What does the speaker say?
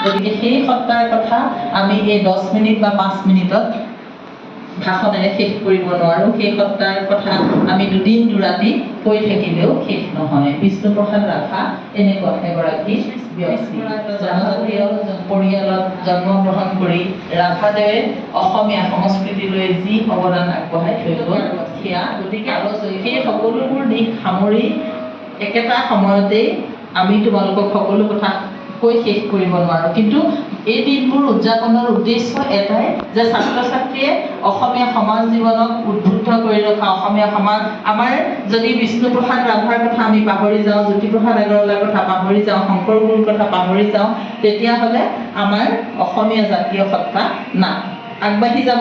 গতিকে সেই সত্তাৰ কথা আমি এই 10 মিনিট বা 5 মিনিটত ভাষণেৰে শেষ কৰিব নোৱাৰো। সেই সত্তাৰ কথা আমি দুদিন দুৰাতি কৈ থাকিলেও শেষ নহয়। বিষ্ণুপ্ৰসাদ ৰাভা এনেকুৱা এগৰাকী ব্যক্তি। জনজাতীয় পৰিয়ালত জন্মগ্ৰহণ কৰি ৰাভাদেৱে অসমীয়া সংস্কৃতিলৈ যি অৱদান আগবঢ়াই থৈ গ'ল সেয়া গতিকে সেই সকলোবোৰ দিশ সামৰি একেটা সময়তেই আমি তোমালোকক সকলো কথা কৈ শেষ কৰিব নোৱাৰো। কিন্তু এই দিনবোৰ উদযাপনৰ উদ্দেশ্য এটাই যে ছাত্ৰ ছাত্ৰীয়ে অসমীয়া সমাজ জীৱনক উদ্বুদ্ধ কৰি ৰখা, অসমীয়া সমাজ আমাৰ যদি বিষ্ণুপ্ৰসাদ ৰাভাৰ কথা আমি পাহৰি যাওঁ, জ্যোতিপ্ৰসাদ আগৰৱালাৰ কথা পাহৰি যাওঁ, শংকৰ গুৰুৰ কথা পাহৰি যাওঁ, তেতিয়াহ'লে আমাৰ অসমীয়া জাতীয় সত্তা নাই। আগবাঢ়ি যাব